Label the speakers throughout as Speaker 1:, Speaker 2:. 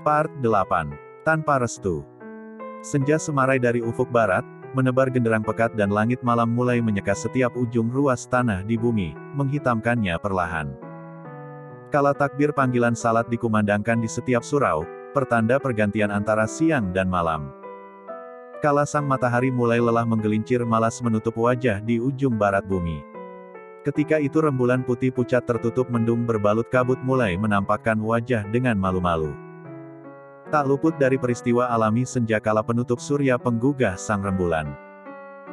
Speaker 1: Part 8. Tanpa restu. Senja semarai dari ufuk barat, menebar genderang pekat dan langit malam mulai menyeka setiap ujung ruas tanah di bumi, menghitamkannya perlahan. Kala takbir panggilan salat dikumandangkan di setiap surau, pertanda pergantian antara siang dan malam. Kala sang matahari mulai lelah menggelincir malas menutup wajah di ujung barat bumi. Ketika itu rembulan putih pucat tertutup mendung berbalut kabut mulai menampakkan wajah dengan malu-malu. Tak luput dari peristiwa alami senja kala penutup surya penggugah sang rembulan.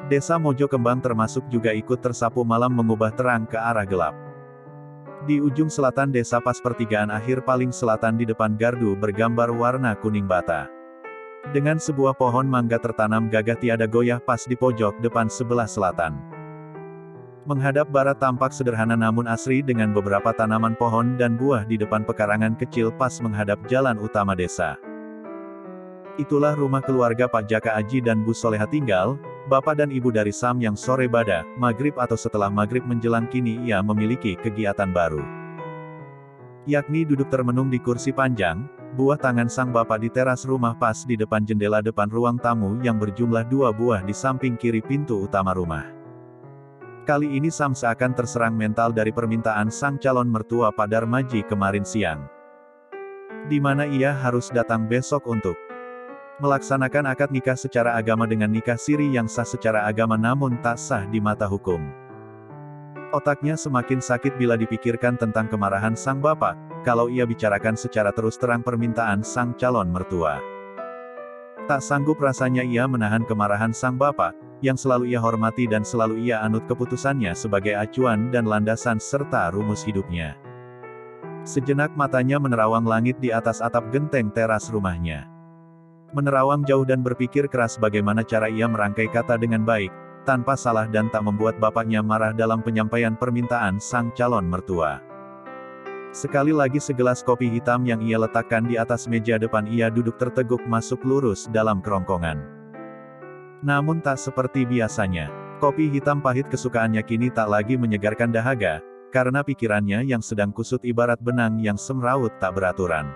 Speaker 1: Desa Mojo Kembang termasuk juga ikut tersapu malam mengubah terang ke arah gelap. Di ujung selatan desa pas pertigaan akhir paling selatan di depan gardu bergambar warna kuning bata. Dengan sebuah pohon mangga tertanam gagah tiada goyah pas di pojok depan sebelah selatan. Menghadap barat tampak sederhana namun asri dengan beberapa tanaman pohon dan buah di depan pekarangan kecil pas menghadap jalan utama desa. Itulah rumah keluarga Pak Jaka Aji dan Bu Soleha tinggal, bapak dan ibu dari Sam yang sore bada, maghrib atau setelah maghrib menjelang kini ia memiliki kegiatan baru. Yakni duduk termenung di kursi panjang, buah tangan sang bapak di teras rumah pas di depan jendela depan ruang tamu yang berjumlah 2 buah di samping kiri pintu utama rumah. Kali ini Sam seakan terserang mental dari permintaan sang calon mertua Pak Darmaji kemarin siang. Di mana ia harus datang besok untuk melaksanakan akad nikah secara agama dengan nikah siri yang sah secara agama namun tak sah di mata hukum. Otaknya semakin sakit bila dipikirkan tentang kemarahan sang bapak, kalau ia bicarakan secara terus terang permintaan sang calon mertua. Tak sanggup rasanya ia menahan kemarahan sang bapak, yang selalu ia hormati dan selalu ia anut keputusannya sebagai acuan dan landasan serta rumus hidupnya. Sejenak matanya menerawang langit di atas atap genteng teras rumahnya. Menerawang jauh dan berpikir keras bagaimana cara ia merangkai kata dengan baik, tanpa salah dan tak membuat bapaknya marah dalam penyampaian permintaan sang calon mertua. Sekali lagi segelas kopi hitam yang ia letakkan di atas meja depan ia duduk terteguk masuk lurus dalam kerongkongan. Namun tak seperti biasanya, kopi hitam pahit kesukaannya kini tak lagi menyegarkan dahaga, karena pikirannya yang sedang kusut ibarat benang yang semrawut tak beraturan.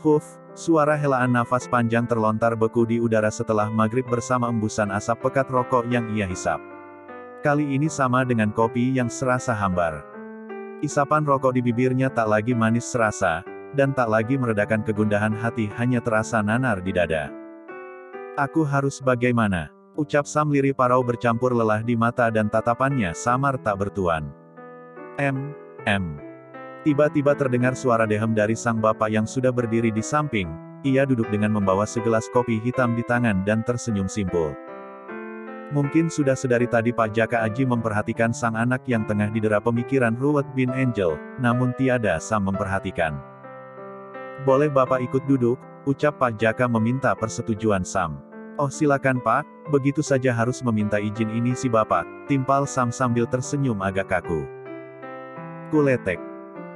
Speaker 1: Huf, suara helaan nafas panjang terlontar beku di udara setelah maghrib bersama embusan asap pekat rokok yang ia hisap. Kali ini sama dengan kopi yang serasa hambar. Isapan rokok di bibirnya tak lagi manis serasa, dan tak lagi meredakan kegundahan hati hanya terasa nanar di dada. Aku harus bagaimana? Ucap Sam lirih parau bercampur lelah di mata dan tatapannya samar tak bertuan. Tiba-tiba terdengar suara dehem dari sang bapak yang sudah berdiri di samping, ia duduk dengan membawa segelas kopi hitam di tangan dan tersenyum simpul. Mungkin sudah sedari tadi Pak Jaka Aji memperhatikan sang anak yang tengah didera pemikiran ruwet bin Angel, namun tiada Sam memperhatikan. Boleh Bapak ikut duduk, ucap Pak Jaka meminta persetujuan Sam. Oh silakan Pak, begitu saja harus meminta izin ini si Bapak, timpal Sam sambil tersenyum agak kaku. Kuletek.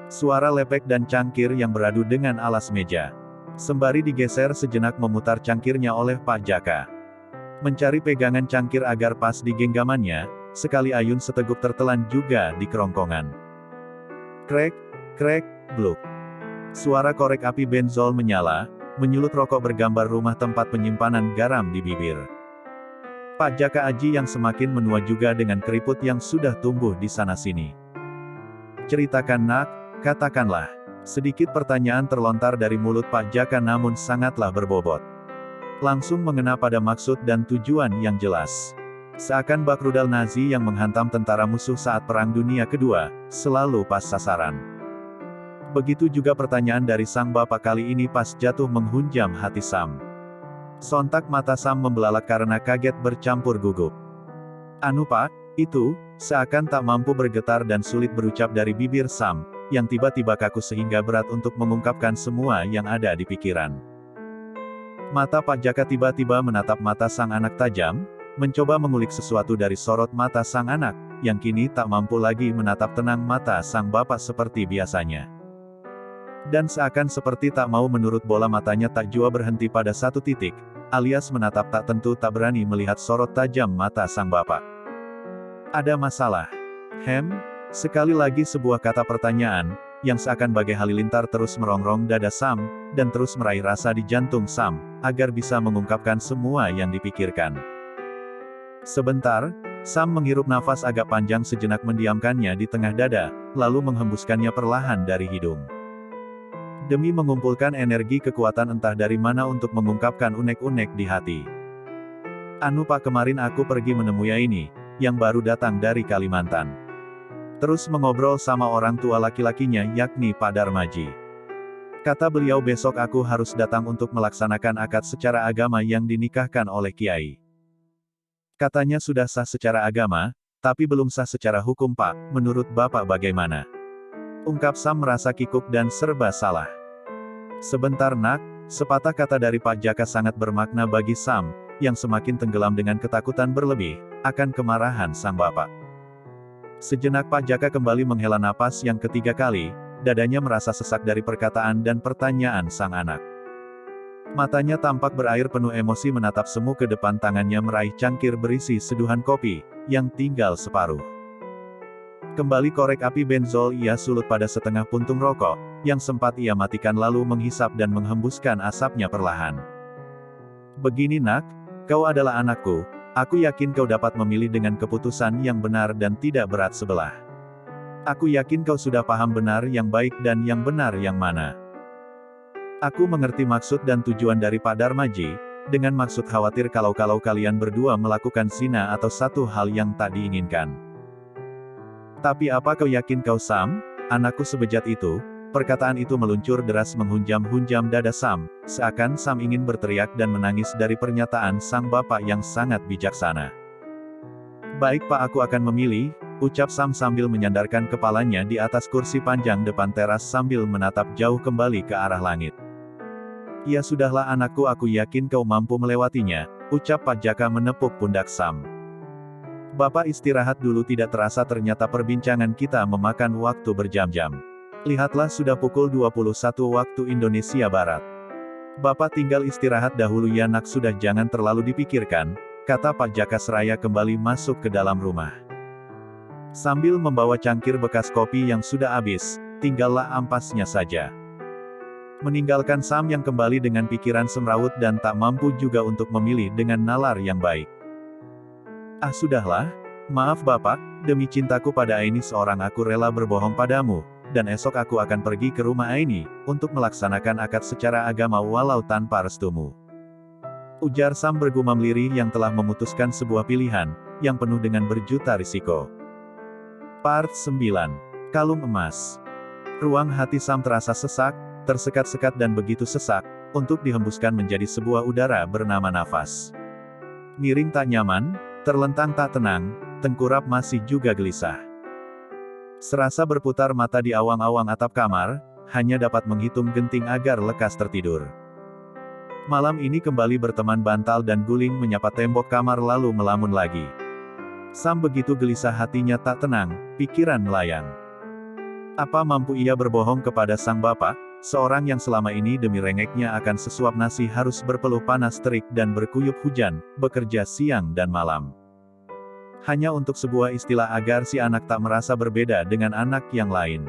Speaker 1: Suara lepek dan cangkir yang beradu dengan alas meja. Sembari digeser sejenak memutar cangkirnya oleh Pak Jaka. Mencari pegangan cangkir agar pas di genggamannya, sekali ayun seteguk tertelan juga di kerongkongan. Krek, krek, bluk. Suara korek api benzol menyala, menyulut rokok bergambar rumah tempat penyimpanan garam di bibir. Pak Jaka Aji yang semakin menua juga dengan keriput yang sudah tumbuh di sana-sini. Ceritakan nak, katakanlah. Sedikit pertanyaan terlontar dari mulut Pak Jaka namun sangatlah berbobot. Langsung mengena pada maksud dan tujuan yang jelas. Seakan bak rudal Nazi yang menghantam tentara musuh saat Perang Dunia Kedua, selalu pas sasaran. Begitu juga pertanyaan dari sang bapak kali ini pas jatuh menghunjam hati Sam. Sontak mata Sam membelalak karena kaget bercampur gugup. Anu Pak, itu, seakan tak mampu bergetar dan sulit berucap dari bibir Sam, yang tiba-tiba kaku sehingga berat untuk mengungkapkan semua yang ada di pikiran. Mata Pak Jaka tiba-tiba menatap mata sang anak tajam, mencoba mengulik sesuatu dari sorot mata sang anak, yang kini tak mampu lagi menatap tenang mata sang bapak seperti biasanya. Dan seakan seperti tak mau menurut bola matanya tak jua berhenti pada satu titik, alias menatap tak tentu tak berani melihat sorot tajam mata sang bapak. Ada masalah. Sekali lagi sebuah kata pertanyaan, yang seakan bagai halilintar terus merongrong dada Sam, dan terus meraih rasa di jantung Sam, agar bisa mengungkapkan semua yang dipikirkan. Sebentar, Sam menghirup nafas agak panjang sejenak mendiamkannya di tengah dada, lalu menghembuskannya perlahan dari hidung. Demi mengumpulkan energi kekuatan entah dari mana untuk mengungkapkan unek-unek di hati. Anu Pak, kemarin aku pergi menemui ini, yang baru datang dari Kalimantan. Terus mengobrol sama orang tua laki-lakinya yakni Pak Darmaji. Kata beliau besok aku harus datang untuk melaksanakan akad secara agama yang dinikahkan oleh Kiai. Katanya sudah sah secara agama, tapi belum sah secara hukum Pak, menurut Bapak bagaimana? Ungkap Sam merasa kikuk dan serba salah. Sebentar Nak, sepatah kata dari Pak Jaka sangat bermakna bagi Sam, yang semakin tenggelam dengan ketakutan berlebih, akan kemarahan sang bapak. Sejenak Pak Jaka kembali menghela napas yang ketiga kali, dadanya merasa sesak dari perkataan dan pertanyaan sang anak. Matanya tampak berair penuh emosi menatap semu ke depan, tangannya meraih cangkir berisi seduhan kopi, yang tinggal separuh. Kembali korek api benzol ia sulut pada setengah puntung rokok, yang sempat ia matikan lalu menghisap dan menghembuskan asapnya perlahan. Begini Nak, kau adalah anakku, aku yakin kau dapat memilih dengan keputusan yang benar dan tidak berat sebelah. Aku yakin kau sudah paham benar yang baik dan yang benar yang mana. Aku mengerti maksud dan tujuan dari Pak Darmaji, dengan maksud khawatir kalau kalian berdua melakukan zina atau satu hal yang tak diinginkan. Tapi apa kau yakin kau Sam, anakku sebejat itu? Perkataan itu meluncur deras menghunjam-hunjam dada Sam, seakan Sam ingin berteriak dan menangis dari pernyataan sang bapak yang sangat bijaksana. Baik Pak, aku akan memilih, ucap Sam sambil menyandarkan kepalanya di atas kursi panjang depan teras sambil menatap jauh kembali ke arah langit. Ya sudahlah anakku, aku yakin kau mampu melewatinya, ucap Pak Jaka menepuk pundak Sam. Bapak istirahat dulu, tidak terasa ternyata perbincangan kita memakan waktu berjam-jam. Lihatlah sudah pukul 21 waktu Indonesia Barat. Bapak tinggal istirahat dahulu ya Nak, sudah jangan terlalu dipikirkan, kata Pak Jaka seraya kembali masuk ke dalam rumah. Sambil membawa cangkir bekas kopi yang sudah habis, tinggallah ampasnya saja. Meninggalkan Sam yang kembali dengan pikiran semrawut dan tak mampu juga untuk memilih dengan nalar yang baik. Ah sudahlah, maaf Bapak, demi cintaku pada Aini seorang aku rela berbohong padamu, dan esok aku akan pergi ke rumah Aini, untuk melaksanakan akad secara agama walau tanpa restumu. Ujar Sam bergumam lirih yang telah memutuskan sebuah pilihan, yang penuh dengan berjuta risiko. Part 9. Kalung Emas. Ruang hati Sam terasa sesak, tersekat-sekat dan begitu sesak, untuk dihembuskan menjadi sebuah udara bernama nafas. Miring tak nyaman, terlentang tak tenang, tengkurap masih juga gelisah. Serasa berputar mata di awang-awang atap kamar, hanya dapat menghitung genting agar lekas tertidur. Malam ini kembali berteman bantal dan guling menyapa tembok kamar lalu melamun lagi. Sam begitu gelisah, hatinya tak tenang, pikiran melayang. Apa mampu ia berbohong kepada sang bapak, seorang yang selama ini demi rengeknya akan sesuap nasi harus berpeluh panas terik dan berkuyup hujan, bekerja siang dan malam. Hanya untuk sebuah istilah agar si anak tak merasa berbeda dengan anak yang lain.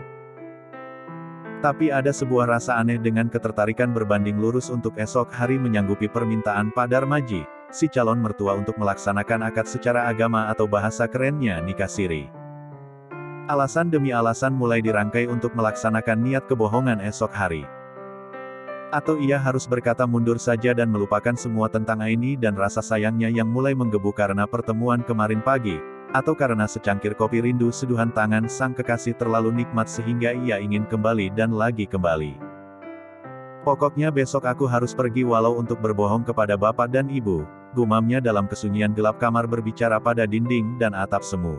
Speaker 1: Tapi ada sebuah rasa aneh dengan ketertarikan berbanding lurus untuk esok hari menyanggupi permintaan Pak Darmaji, si calon mertua untuk melaksanakan akad secara agama atau bahasa kerennya nikah siri. Alasan demi alasan mulai dirangkai untuk melaksanakan niat kebohongan esok hari. Atau ia harus berkata mundur saja dan melupakan semua tentang Aini dan rasa sayangnya yang mulai menggebu karena pertemuan kemarin pagi, atau karena secangkir kopi rindu seduhan tangan sang kekasih terlalu nikmat sehingga ia ingin kembali dan lagi kembali. Pokoknya besok aku harus pergi walau untuk berbohong kepada bapak dan ibu, gumamnya dalam kesunyian gelap kamar berbicara pada dinding dan atap semu.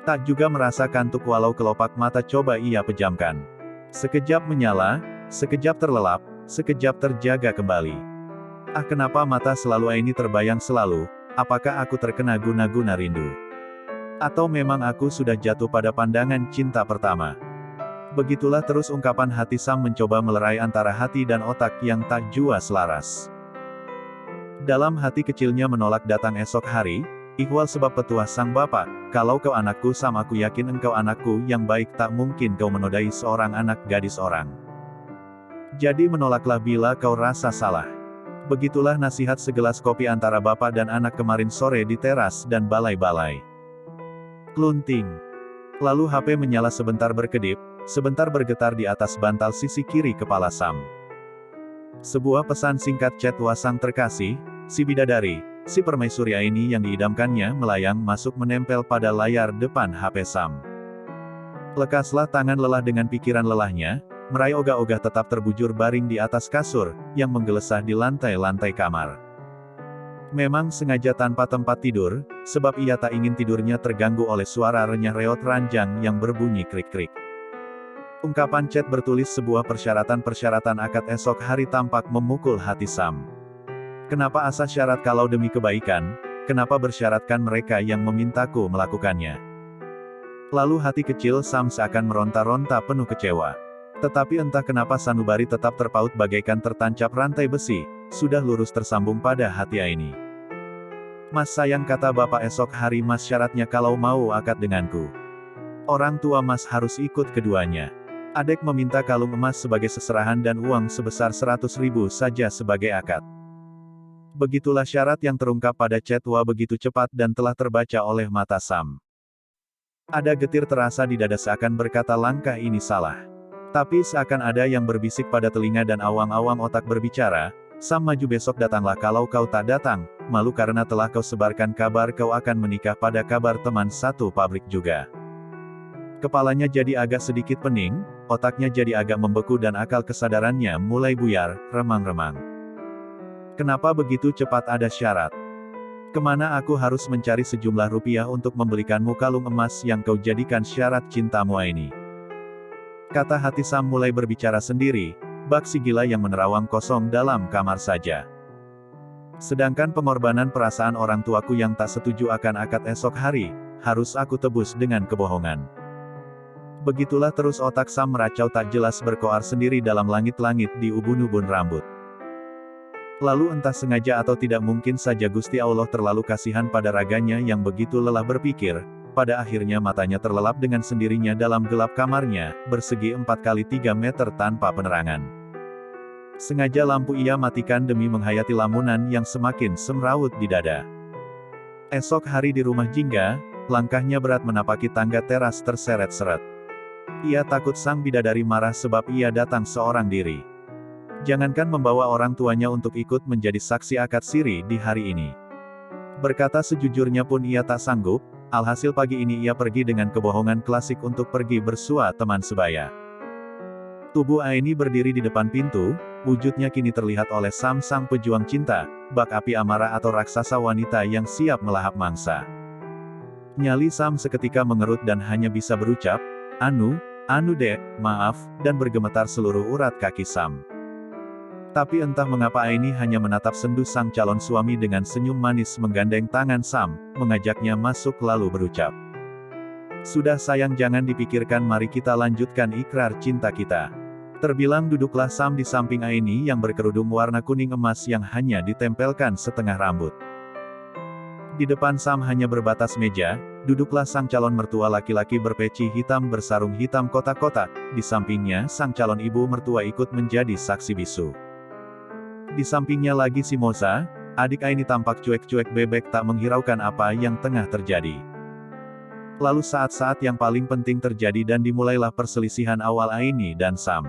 Speaker 1: Tak juga merasa kantuk walau kelopak mata coba ia pejamkan. Sekejap menyala, sekejap terlelap, sekejap terjaga kembali. Ah kenapa mata selalu Aini terbayang selalu, apakah aku terkena guna-guna rindu? Atau memang aku sudah jatuh pada pandangan cinta pertama? Begitulah terus ungkapan hati Sam mencoba melerai antara hati dan otak yang tak jua selaras. Dalam hati kecilnya menolak datang esok hari, ihwal sebab petuah sang bapak, kalau kau anakku Sam, aku yakin engkau anakku yang baik, tak mungkin kau menodai seorang anak gadis orang. Jadi menolaklah bila kau rasa salah. Begitulah nasihat segelas kopi antara bapak dan anak kemarin sore di teras dan balai-balai. Klunting. Lalu HP menyala sebentar berkedip, sebentar bergetar di atas bantal sisi kiri kepala Sam. Sebuah pesan singkat chat wasang terkasih, si bidadari, si permaisuri ini yang diidamkannya melayang masuk menempel pada layar depan HP Sam. Lekaslah tangan lelah dengan pikiran lelahnya, meraih ogah-ogah tetap terbujur baring di atas kasur, yang menggelesah di lantai-lantai kamar. Memang sengaja tanpa tempat tidur, sebab ia tak ingin tidurnya terganggu oleh suara renyah reot ranjang yang berbunyi krik-krik. Ungkapan chat bertulis sebuah persyaratan-persyaratan akad esok hari tampak memukul hati Sam. Kenapa asa syarat kalau demi kebaikan, kenapa bersyaratkan mereka yang memintaku melakukannya? Lalu hati kecil Sam seakan meronta-ronta penuh kecewa. Tetapi entah kenapa sanubari tetap terpaut bagaikan tertancap rantai besi, sudah lurus tersambung pada hati Aini. Mas sayang, kata bapak, esok hari mas syaratnya kalau mau akad denganku. Orang tua mas harus ikut keduanya. Adek meminta kalung emas sebagai seserahan dan uang sebesar 100.000 saja sebagai akad. Begitulah syarat yang terungkap pada chat Wa begitu cepat dan telah terbaca oleh mata Sam. Ada getir terasa di dada seakan berkata langkah ini salah. Tapi seakan ada yang berbisik pada telinga dan awang-awang otak berbicara, Sam maju besok datanglah, kalau kau tak datang, malu karena telah kau sebarkan kabar kau akan menikah pada kabar teman satu pabrik juga. Kepalanya jadi agak sedikit pening, otaknya jadi agak membeku dan akal kesadarannya mulai buyar, remang-remang. Kenapa begitu cepat ada syarat? Kemana aku harus mencari sejumlah rupiah untuk membelikanmu kalung emas yang kau jadikan syarat cintamu ini? Kata hati Sam mulai berbicara sendiri, bak si gila yang menerawang kosong dalam kamar saja. Sedangkan pengorbanan perasaan orang tuaku yang tak setuju akan akad esok hari, harus aku tebus dengan kebohongan. Begitulah terus otak Sam meracau tak jelas berkoar sendiri dalam langit-langit di ubun-ubun rambut. Lalu entah sengaja atau tidak mungkin saja Gusti Allah terlalu kasihan pada raganya yang begitu lelah berpikir, pada akhirnya matanya terlelap dengan sendirinya dalam gelap kamarnya, bersegi 4x3 meter tanpa penerangan. Sengaja lampu ia matikan demi menghayati lamunan yang semakin semrawut di dada. Esok hari di rumah Jingga, langkahnya berat menapaki tangga teras terseret-seret. Ia takut sang bidadari marah sebab ia datang seorang diri. Jangankan membawa orang tuanya untuk ikut menjadi saksi akad siri di hari ini. Berkata sejujurnya pun ia tak sanggup, alhasil pagi ini ia pergi dengan kebohongan klasik untuk pergi bersua teman sebaya. Tubuh Aini berdiri di depan pintu, wujudnya kini terlihat oleh Sam sang pejuang cinta, bak api amarah atau raksasa wanita yang siap melahap mangsa. Nyali Sam seketika mengerut dan hanya bisa berucap, anu dek, maaf, dan bergemetar seluruh urat kaki Sam. Tapi entah mengapa Aini hanya menatap sendu sang calon suami dengan senyum manis menggandeng tangan Sam, mengajaknya masuk lalu berucap. Sudah sayang, jangan dipikirkan, mari kita lanjutkan ikrar cinta kita. Terbilang duduklah Sam di samping Aini yang berkerudung warna kuning emas yang hanya ditempelkan setengah rambut. Di depan Sam hanya berbatas meja, duduklah sang calon mertua laki-laki berpeci hitam bersarung hitam kotak-kotak, di sampingnya sang calon ibu mertua ikut menjadi saksi bisu. Di sampingnya lagi si Moza, adik Aini tampak cuek-cuek bebek tak menghiraukan apa yang tengah terjadi. Lalu saat-saat yang paling penting terjadi dan dimulailah perselisihan awal Aini dan Sam.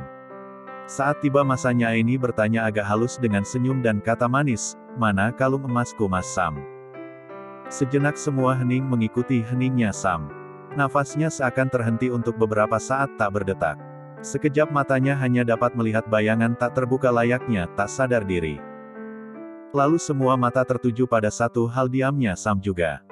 Speaker 1: Saat tiba masanya Aini bertanya agak halus dengan senyum dan kata manis, mana kalung emasku Mas Sam? Sejenak semua hening mengikuti heningnya Sam. Nafasnya seakan terhenti untuk beberapa saat tak berdetak. Sekejap matanya hanya dapat melihat bayangan tak terbuka layaknya tak sadar diri. Lalu semua mata tertuju pada satu hal, diamnya Sam juga.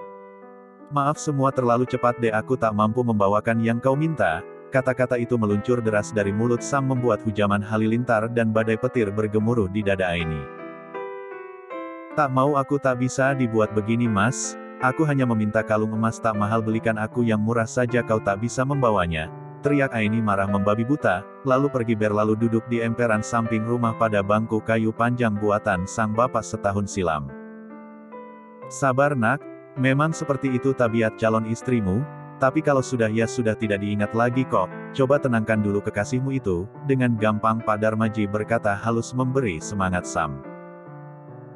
Speaker 1: Maaf semua terlalu cepat deh, aku tak mampu membawakan yang kau minta. Kata-kata itu meluncur deras dari mulut Sam membuat hujaman halilintar dan badai petir bergemuruh di dada Aini. Tak mau, aku tak bisa dibuat begini Mas. Aku hanya meminta kalung emas tak mahal, belikan aku yang murah saja, kau tak bisa membawanya. Teriak Aini marah membabi buta, lalu pergi berlalu duduk di emperan samping rumah pada bangku kayu panjang buatan sang bapak setahun silam. Sabar nak, memang seperti itu tabiat calon istrimu, Tapi kalau sudah ya sudah tidak diingat lagi kok, coba tenangkan dulu kekasihmu itu, dengan gampang Pak Darmaji berkata halus memberi semangat Sam.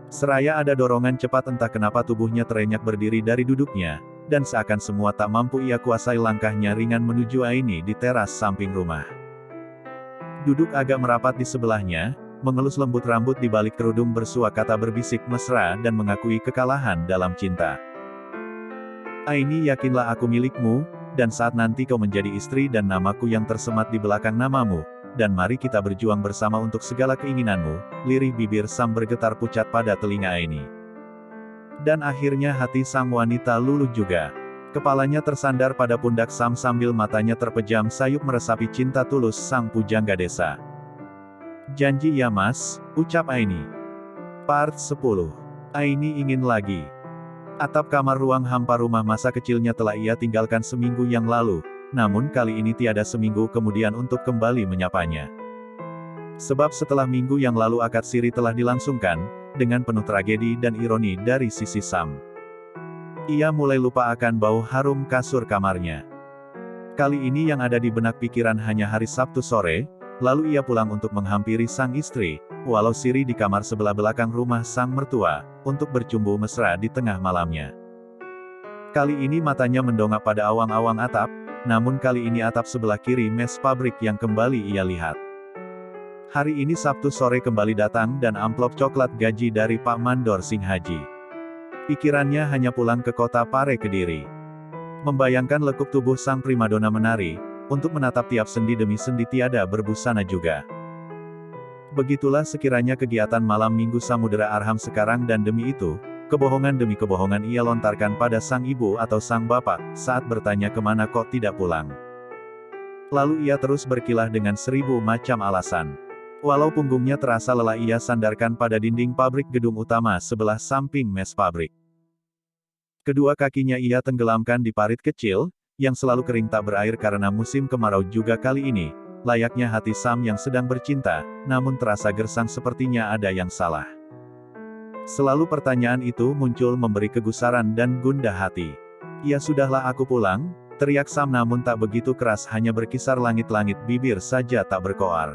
Speaker 1: Seraya ada dorongan cepat entah kenapa tubuhnya terenyak berdiri dari duduknya, dan seakan semua tak mampu ia kuasai langkahnya ringan menuju Aini di teras samping rumah. Duduk agak merapat di sebelahnya, mengelus lembut rambut di balik kerudung bersua kata berbisik mesra dan mengakui kekalahan dalam cinta. Aini, yakinlah aku milikmu, dan saat nanti kau menjadi istri dan namaku yang tersemat di belakang namamu, dan mari kita berjuang bersama untuk segala keinginanmu, lirih bibir Sam bergetar pucat pada telinga Aini. Dan akhirnya hati sang wanita luluh juga. Kepalanya tersandar pada pundak Sam sambil matanya terpejam sayup meresapi cinta tulus sang pujangga desa. Janji ya mas, ucap Aini. Part 10. Aini ingin lagi. Atap kamar ruang hampa rumah masa kecilnya telah ia tinggalkan seminggu yang lalu, namun kali ini tiada seminggu kemudian untuk kembali menyapanya. Sebab setelah minggu yang lalu akad siri telah dilangsungkan, dengan penuh tragedi dan ironi dari sisi Sam. Ia mulai lupa akan bau harum kasur kamarnya. Kali ini yang ada di benak pikiran hanya hari Sabtu sore, lalu ia pulang untuk menghampiri sang istri, walau siri di kamar sebelah belakang rumah sang mertua, untuk bercumbu mesra di tengah malamnya. Kali ini matanya mendongak pada awang-awang atap, namun kali ini atap sebelah kiri mes pabrik yang kembali ia lihat. Hari ini Sabtu sore kembali datang dan amplop coklat gaji dari Pak Mandor Singh Haji. Pikirannya hanya pulang ke kota Pare Kediri. Membayangkan lekuk tubuh sang primadona menari, untuk menatap tiap sendi demi sendi tiada berbusana juga. Begitulah sekiranya kegiatan malam minggu Samudera Arham sekarang dan demi itu, kebohongan demi kebohongan ia lontarkan pada sang ibu atau sang bapak, saat bertanya kemana kok tidak pulang. Lalu ia terus berkilah dengan 1000 macam alasan. Walau punggungnya terasa lelah ia sandarkan pada dinding pabrik gedung utama sebelah samping mes pabrik. Kedua kakinya ia tenggelamkan di parit kecil, yang selalu kering tak berair karena musim kemarau juga kali ini, layaknya hati Sam yang sedang bercinta, namun terasa gersang sepertinya ada yang salah. Selalu pertanyaan itu muncul memberi kegusaran dan gundah hati. Ya sudahlah aku pulang, teriak Sam namun tak begitu keras hanya berkisar langit-langit bibir saja tak berkoar.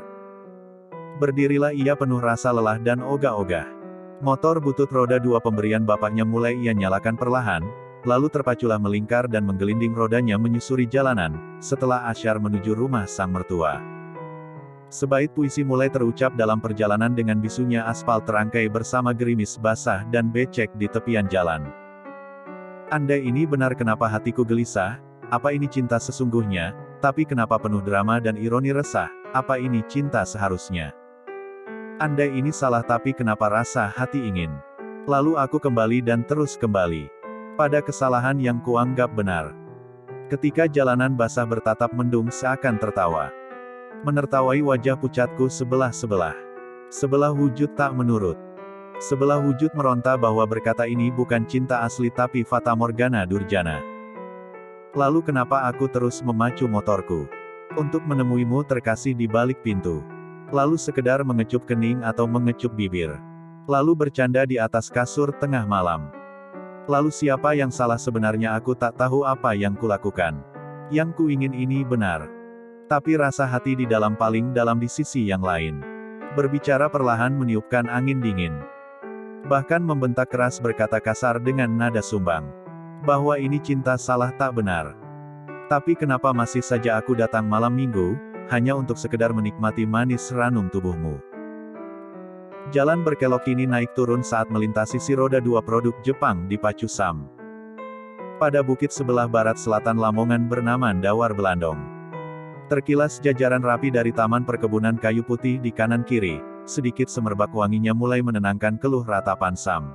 Speaker 1: Berdirilah ia penuh rasa lelah dan ogah-ogah. Motor butut roda 2 pemberian bapaknya mulai ia nyalakan perlahan, lalu terpaculah melingkar dan menggelinding rodanya menyusuri jalanan, setelah asyar menuju rumah sang mertua. Sebaik puisi mulai terucap dalam perjalanan dengan bisunya aspal terangkai bersama gerimis basah dan becek di tepian jalan. Andai ini benar kenapa hatiku gelisah, apa ini cinta sesungguhnya, tapi kenapa penuh drama dan ironi resah, apa ini cinta seharusnya. Andai ini salah tapi kenapa rasa hati ingin. Lalu aku kembali dan terus kembali pada kesalahan yang kuanggap benar. Ketika jalanan basah bertatap mendung seakan tertawa. Menertawai wajah pucatku sebelah-sebelah. Sebelah wujud tak menurut. Sebelah wujud meronta bahwa berkata ini bukan cinta asli tapi fata morgana durjana. Lalu kenapa aku terus memacu motorku? Untuk menemuimu terkasih di balik pintu. Lalu sekedar mengecup kening atau mengecup bibir. Lalu bercanda di atas kasur tengah malam. Lalu siapa yang salah sebenarnya aku tak tahu apa yang kulakukan. Yang kuingin ini benar. Tapi rasa hati di dalam paling dalam di sisi yang lain. Berbicara perlahan meniupkan angin dingin. Bahkan membentak keras berkata kasar dengan nada sumbang. Bahwa ini cinta salah tak benar. Tapi kenapa masih saja aku datang malam minggu, hanya untuk sekedar menikmati manis ranum tubuhmu. Jalan berkelok ini naik turun saat melintasi si roda 2 produk Jepang di Pacu Sam. Pada bukit sebelah barat selatan Lamongan bernama Dawar Belandong. Terkilas jajaran rapi dari taman perkebunan kayu putih di kanan kiri, sedikit semerbak wanginya mulai menenangkan keluh ratapan Sam.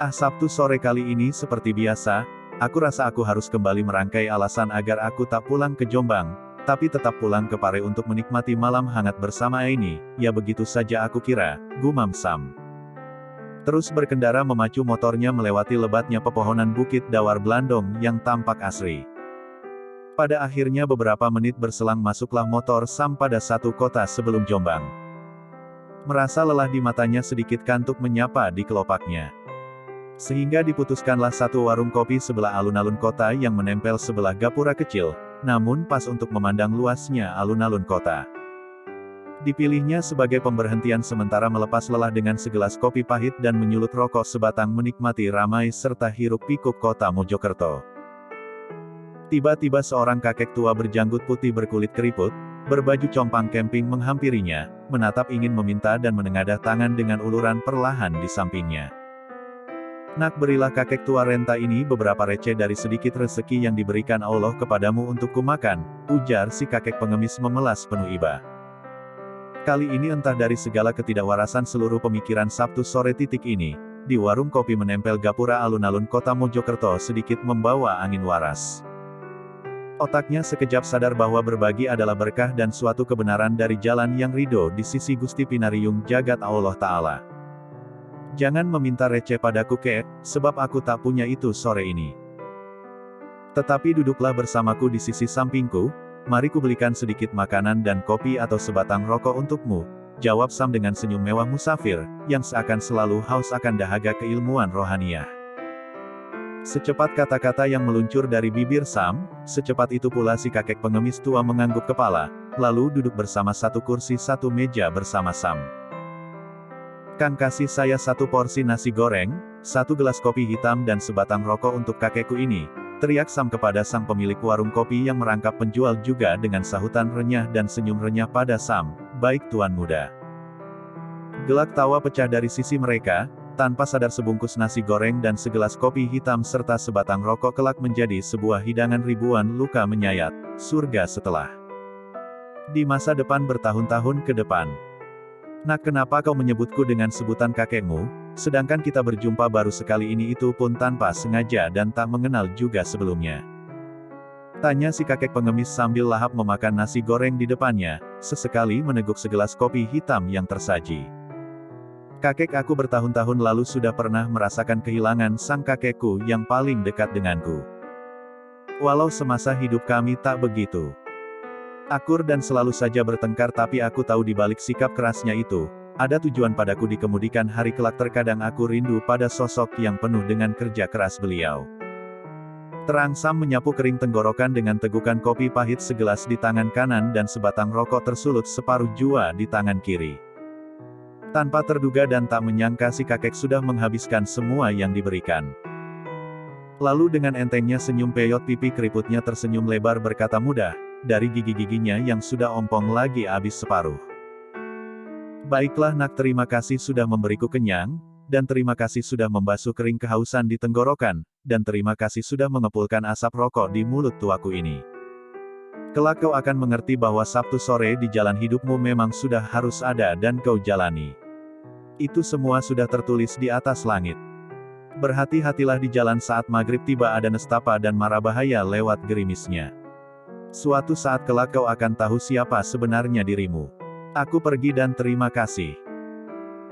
Speaker 1: Sabtu sore kali ini seperti biasa, aku rasa aku harus kembali merangkai alasan agar aku tak pulang ke Jombang, tapi tetap pulang ke Pare untuk menikmati malam hangat bersama Aini, ya begitu saja aku kira, gumam Sam. Terus berkendara memacu motornya melewati lebatnya pepohonan bukit Dawar Belandong yang tampak asri. Pada akhirnya beberapa menit berselang masuklah motor Sam pada satu kota sebelum Jombang. Merasa lelah di matanya sedikit kantuk menyapa di kelopaknya. Sehingga diputuskanlah satu warung kopi sebelah alun-alun kota yang menempel sebelah gapura kecil, namun pas untuk memandang luasnya alun-alun kota. Dipilihnya sebagai pemberhentian sementara melepas lelah dengan segelas kopi pahit dan menyulut rokok sebatang menikmati ramai serta hiruk-pikuk kota Mojokerto. Tiba-tiba seorang kakek tua berjanggut putih berkulit keriput, berbaju compang camping menghampirinya, menatap ingin meminta dan menengadah tangan dengan uluran perlahan di sampingnya. Nak, berilah kakek tua renta ini beberapa receh dari sedikit rezeki yang diberikan Allah kepadamu untuk kumakan, ujar si kakek pengemis memelas penuh iba. Kali ini entah dari segala ketidakwarasan seluruh pemikiran Sabtu sore ini, di warung kopi menempel gapura alun-alun kota Mojokerto sedikit membawa angin waras. Otaknya sekejap sadar bahwa berbagi adalah berkah dan suatu kebenaran dari jalan yang ridho di sisi Gusti Pinariung Jagat Allah Ta'ala. Jangan meminta receh padaku kek, sebab aku tak punya itu sore ini. Tetapi duduklah bersamaku di sisi sampingku, mari kubelikan sedikit makanan dan kopi atau sebatang rokok untukmu, jawab Sam dengan senyum mewah musafir, yang seakan selalu haus akan dahaga keilmuan rohaniah. Secepat kata-kata yang meluncur dari bibir Sam, secepat itu pula si kakek pengemis tua mengangguk kepala, lalu duduk bersama satu kursi satu meja bersama Sam. Kang, kasih saya satu porsi nasi goreng, satu gelas kopi hitam dan sebatang rokok untuk kakekku ini, teriak Sam kepada sang pemilik warung kopi yang merangkap penjual juga dengan sahutan renyah dan senyum renyah pada Sam, baik tuan muda. Gelak tawa pecah dari sisi mereka, tanpa sadar sebungkus nasi goreng dan segelas kopi hitam serta sebatang rokok kelak menjadi sebuah hidangan ribuan luka menyayat, surga setelah. Di masa depan bertahun-tahun ke depan. Nak, kenapa kau menyebutku dengan sebutan kakekmu, sedangkan kita berjumpa baru sekali ini itu pun tanpa sengaja dan tak mengenal juga sebelumnya? Tanya si kakek pengemis sambil lahap memakan nasi goreng di depannya, sesekali meneguk segelas kopi hitam yang tersaji. Kakek, aku bertahun-tahun lalu sudah pernah merasakan kehilangan sang kakekku yang paling dekat denganku. Walau semasa hidup kami tak begitu akur dan selalu saja bertengkar, tapi aku tahu di balik sikap kerasnya itu, ada tujuan padaku di kemudian hari kelak. Terkadang aku rindu pada sosok yang penuh dengan kerja keras beliau. Terang Sam menyapu kering tenggorokan dengan tegukan kopi pahit segelas di tangan kanan dan sebatang rokok tersulut separuh jua di tangan kiri. Tanpa terduga dan tak menyangka si kakek sudah menghabiskan semua yang diberikan. Lalu dengan entengnya senyum peyot pipi keriputnya tersenyum lebar berkata mudah, dari gigi-giginya yang sudah ompong lagi habis separuh. Baiklah Nak, terima kasih sudah memberiku kenyang, dan terima kasih sudah membasuh kering kehausan di tenggorokan, dan terima kasih sudah mengepulkan asap rokok di mulut tuaku ini. Kelak kau akan mengerti bahwa Sabtu sore di jalan hidupmu memang sudah harus ada dan kau jalani. Itu semua sudah tertulis di atas langit. Berhati-hatilah di jalan saat maghrib tiba ada nestapa dan mara bahaya lewat gerimisnya. Suatu saat kelak kau akan tahu siapa sebenarnya dirimu. Aku pergi dan terima kasih.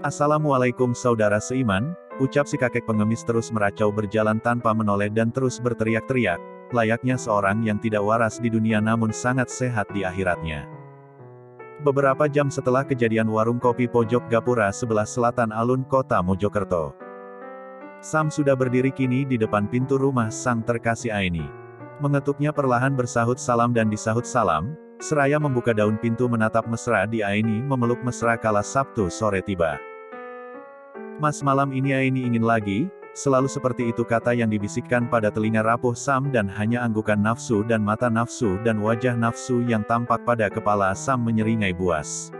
Speaker 1: Assalamualaikum saudara seiman, ucap si kakek pengemis terus meracau berjalan tanpa menoleh dan terus berteriak-teriak, layaknya seorang yang tidak waras di dunia namun sangat sehat di akhiratnya. Beberapa jam setelah kejadian warung kopi pojok gapura sebelah selatan alun kota Mojokerto. Sam sudah berdiri kini di depan pintu rumah sang terkasih Aini. Mengetuknya perlahan bersahut salam dan disahut salam, seraya membuka daun pintu menatap mesra di Aini memeluk mesra kala Sabtu sore tiba. Mas, malam ini Aini ingin lagi, selalu seperti itu kata yang dibisikkan pada telinga rapuh Sam dan hanya anggukan nafsu dan mata nafsu dan wajah nafsu yang tampak pada kepala Sam menyeringai buas.